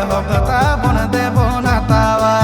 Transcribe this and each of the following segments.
होकता बन देबो नातावा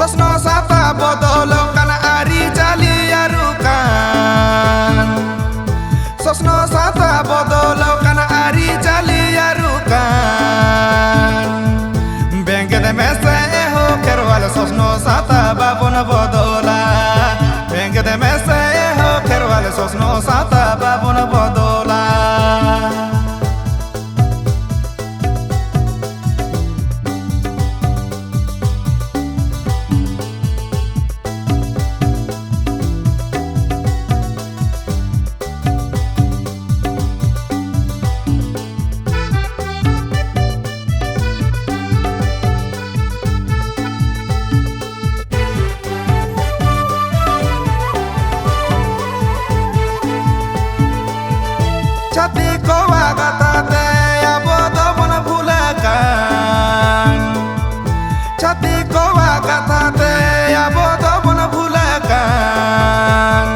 Sosno sata bodolo kan ari jali arukan Sosno sata bodolo kan ari jali arukan Bengke de mese ho kerwal sosno sata babon bodola Bengke de mese ho kerwal sosno sata babon bodola Chati ko agatate abodo mon bhulakan Chati ko agatate abodo mon bhulakan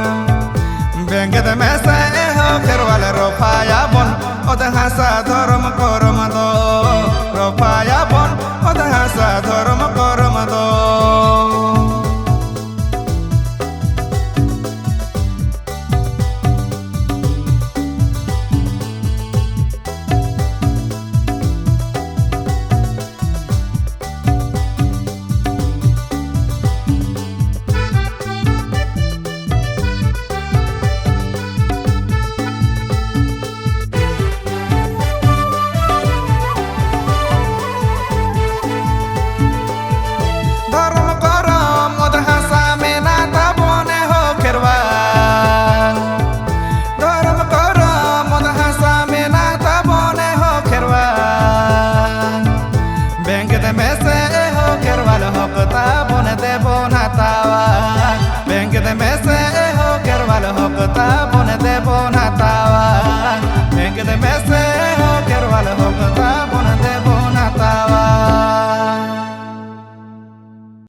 Bengke de mese ho kerwal rofaya bon oda hasa dhorom korom do rofaya bon oda hasa dhorom korom do होकता बन देबो नातावा Bengke de mese ho kerwal होकता बन देबो नातावा